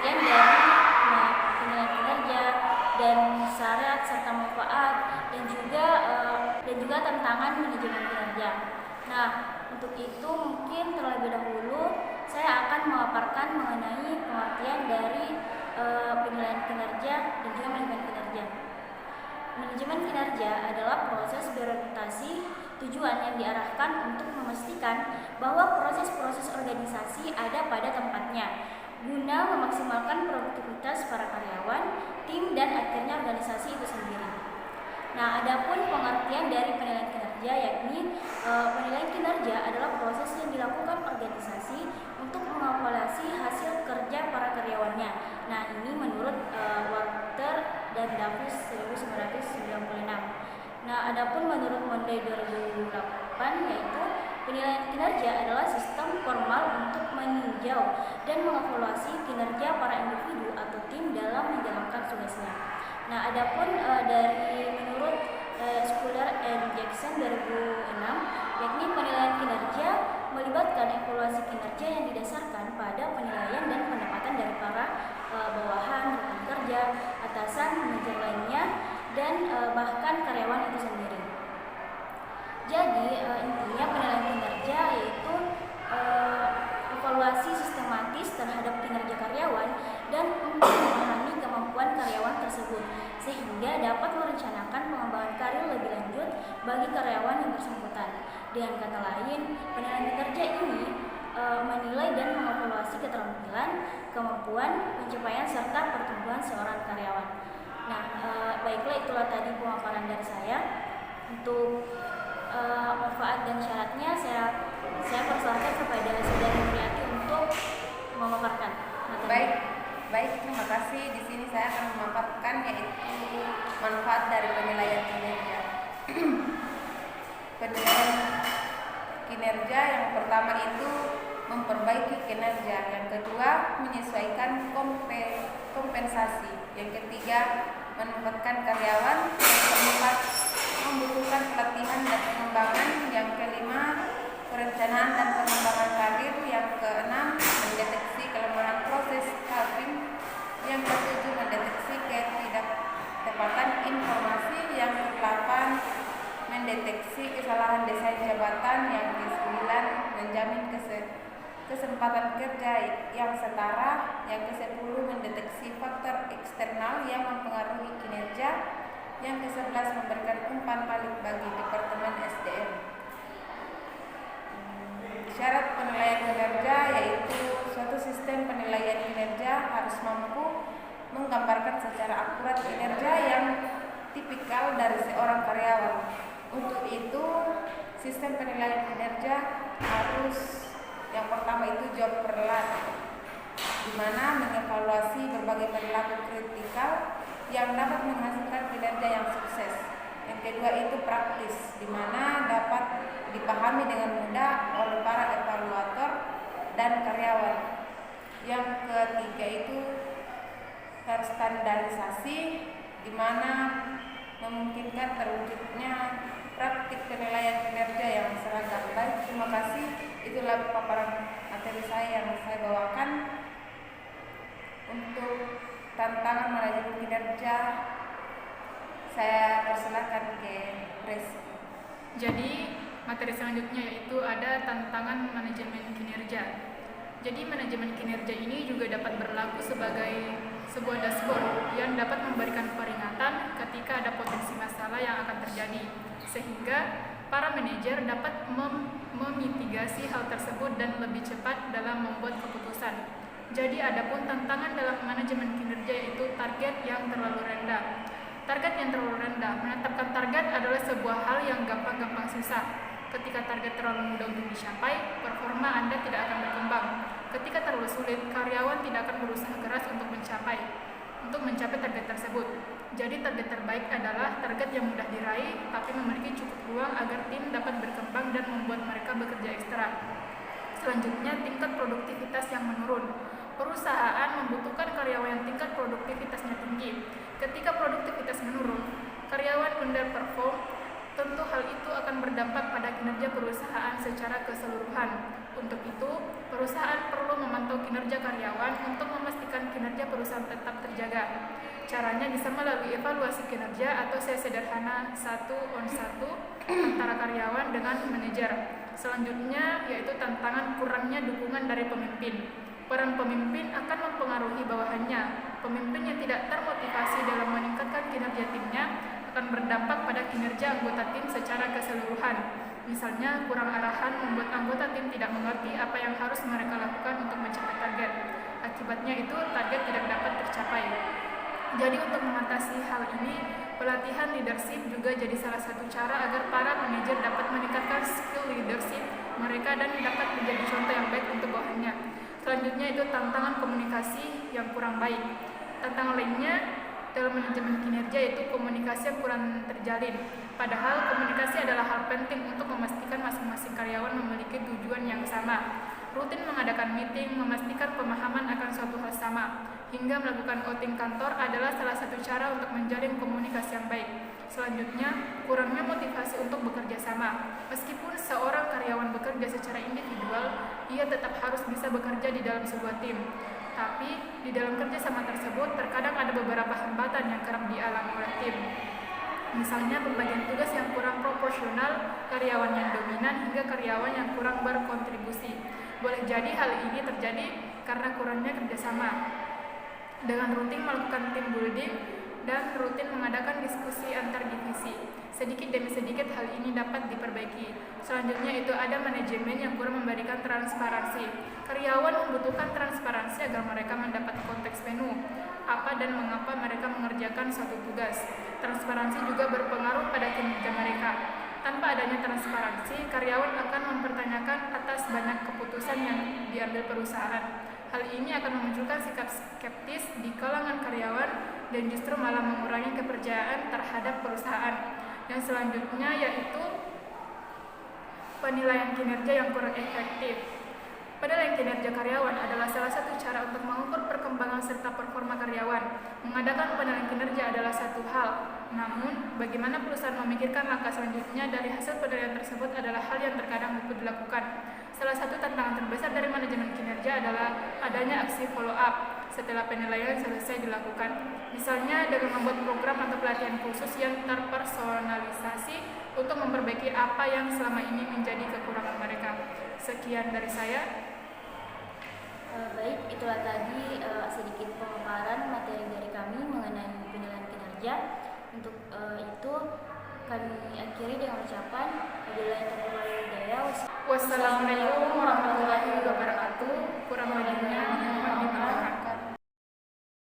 pengertian dari penilaian kinerja dan syarat serta manfaat dan juga tantangan manajemen kinerja. Nah, untuk itu mungkin terlebih dahulu saya akan memaparkan mengenai pengertian dari penilaian kinerja dan juga manajemen kinerja. Manajemen kinerja adalah proses berorientasi tujuan yang diarahkan untuk memastikan bahwa proses-proses organisasi ada pada tempatnya guna memaksimalkan produktivitas para karyawan, tim, dan akhirnya organisasi itu sendiri. Nah, adapun pengertian dari penilaian kinerja yakni penilaian kinerja adalah proses yang dilakukan organisasi untuk mengevaluasi hasil kerja para karyawannya. Nah, ini menurut Walter dan Davis 1996. Nah, adapun menurut Monday 2008 yaitu penilaian kinerja adalah sistem formal untuk meninjau dan mengevaluasi kinerja para individu atau tim dalam menjalankan tugasnya. Nah, adapun dari menurut Schuler and Jackson 2006, yakni penilaian kinerja melibatkan evaluasi kinerja yang didasarkan pada penilaian dan pendapatan dari para bawahan, rekan kerja, atasan, manajer lainnya, dan bahkan karyawan itu sendiri. Jadi intinya penilaian kinerja yaitu evaluasi sistematis terhadap kinerja karyawan dan untuk memahami kemampuan karyawan tersebut sehingga dapat merencanakan pengembangan karir lebih lanjut bagi karyawan yang bersangkutan. Dengan kata lain, penilaian kinerja ini menilai dan mengevaluasi keterampilan, kemampuan, pencapaian serta pertumbuhan seorang karyawan. Nah, baiklah itulah tadi pemaparan dari saya. Untuk manfaat dan syaratnya saya persilahkan kepada Saudari Muriati untuk memaparkan. Baik, terima kasih. Di sini saya akan memaparkan yaitu manfaat dari penilaian kinerja. Penilaian kinerja yang pertama itu memperbaiki kinerja, yang kedua menyesuaikan kompensasi, yang ketiga menempatkan karyawan, yang keempat membutuhkan pelatihan dan pengembangan, yang kelima perencanaan dan pengembangan karir, yang keenam mendeteksi kelemahan proses staffing, yang ketujuh mendeteksi ketidaktepatan informasi, yang kedelapan mendeteksi kesalahan desain jabatan, yang kesembilan menjamin kesempatan kerja yang setara, yang ke-10 mendeteksi faktor eksternal yang mempengaruhi kinerja, yang ke-11 memberikan umpan balik bagi Departemen SDM. Syarat penilaian kinerja yaitu suatu sistem penilaian kinerja harus mampu menggambarkan secara akurat kinerja yang tipikal dari seorang karyawan. Untuk itu, sistem penilaian kinerja harus yang pertama itu job perlat, di mana mengevaluasi berbagai perilaku kritikal yang dapat menghasilkan kinerja yang sukses. Yang kedua itu praktis, di mana dapat dipahami dengan mudah oleh para evaluator dan karyawan. Yang ketiga itu terstandarisasi, di mana memungkinkan terwujudnya praktik penilaian kinerja yang seragam. Baik, terima kasih. Itulah paparan materi saya yang saya bawakan. Untuk tantangan manajemen kinerja, saya persilakan ke Resi. Jadi materi selanjutnya yaitu ada tantangan manajemen kinerja. Jadi manajemen kinerja ini juga dapat berlaku sebagai sebuah dashboard yang dapat memberikan peringatan ketika ada potensi masalah yang akan terjadi, sehingga para manajer dapat memitigasi hal tersebut dan lebih cepat dalam membuat keputusan. Jadi adapun tantangan dalam manajemen kinerja yaitu target yang terlalu rendah. Target yang terlalu rendah, menetapkan target adalah sebuah hal yang gampang-gampang susah. Ketika target terlalu mudah untuk dicapai, performa Anda tidak akan berkembang. Ketika terlalu sulit, karyawan tidak akan berusaha keras untuk mencapai target tersebut. Jadi target terbaik adalah target yang mudah diraih, tapi memiliki cukup ruang agar tim dapat berkembang dan membuat mereka bekerja ekstra. Selanjutnya, tingkat produktivitas yang menurun. Perusahaan membutuhkan karyawan yang tingkat produktivitasnya tinggi. Ketika produktivitas menurun, karyawan underperform, tentu hal itu akan berdampak pada kinerja perusahaan secara keseluruhan. Untuk itu, perusahaan perlu memantau kinerja karyawan untuk memastikan memastikan kinerja perusahaan tetap terjaga. Caranya bisa melalui evaluasi kinerja atau sederhana 1-on-1 antara karyawan dengan manajer. Selanjutnya yaitu tantangan kurangnya dukungan dari pemimpin. Peran pemimpin akan mempengaruhi bawahannya. Pemimpin yang tidak termotivasi dalam meningkatkan kinerja timnya akan berdampak pada kinerja anggota tim secara keseluruhan. Misalnya, kurang arahan membuat anggota tim tidak mengerti apa yang harus mereka lakukan untuk mencapai target. Akibatnya itu target tidak dapat tercapai. Jadi untuk mengatasi hal ini, pelatihan leadership juga jadi salah satu cara agar para manajer dapat meningkatkan skill leadership mereka dan dapat menjadi contoh yang baik untuk bawahannya. Selanjutnya itu tantangan komunikasi yang kurang baik. Tantangan lainnya dalam manajemen kinerja yaitu komunikasi yang kurang terjalin. Padahal komunikasi adalah hal penting untuk memastikan masing-masing karyawan memiliki tujuan yang sama. Rutin mengadakan meeting, memastikan pemahaman akan suatu hal sama, hingga melakukan outing kantor adalah salah satu cara untuk menjalin komunikasi yang baik. Selanjutnya, kurangnya motivasi untuk bekerja sama. Meskipun seorang karyawan bekerja secara individual, ia tetap harus bisa bekerja di dalam sebuah tim. Tapi, di dalam kerjasama tersebut, terkadang ada beberapa hambatan yang kerap dialami oleh tim. Misalnya pembagian tugas yang kurang proporsional, karyawan yang dominan, hingga karyawan yang kurang berkontribusi. Boleh jadi hal ini terjadi karena kurangnya kerjasama. Dengan rutin melakukan team building dan rutin mengadakan diskusi antar divisi, sedikit demi sedikit hal ini dapat diperbaiki. Selanjutnya itu ada manajemen yang kurang memberikan transparansi. Karyawan membutuhkan transparansi agar mereka mendapat konteks penuh apa dan mengapa mereka mengerjakan suatu tugas. Transparansi juga berpengaruh pada kinerja mereka. Tanpa adanya transparansi, karyawan akan mempertanyakan atas banyak keputusan yang diambil perusahaan. Hal ini akan memunculkan sikap skeptis di kalangan karyawan dan justru malah mengurangi kepercayaan terhadap perusahaan. Yang selanjutnya yaitu penilaian kinerja yang kurang efektif. Penilaian kinerja karyawan adalah salah satu cara untuk mengukur perkembangan serta performa karyawan. Mengadakan penilaian kinerja adalah satu hal, namun bagaimana perusahaan memikirkan langkah selanjutnya dari hasil penilaian tersebut adalah hal yang terkadang luput dilakukan. Salah satu tantangan terbesar dari manajemen kinerja adalah adanya aksi follow up setelah penilaian selesai dilakukan. Misalnya dengan membuat program atau pelatihan khusus yang terpersonalisasi untuk memperbaiki apa yang selama ini menjadi kekurangan mereka. Sekian dari saya. Baik, itulah tadi sedikit pemaparan materi dari kami mengenai penilaian kinerja. Untuk itu kami akhiri dengan ucapan wabillahi taufiq wal hidayah. Wassalamualaikum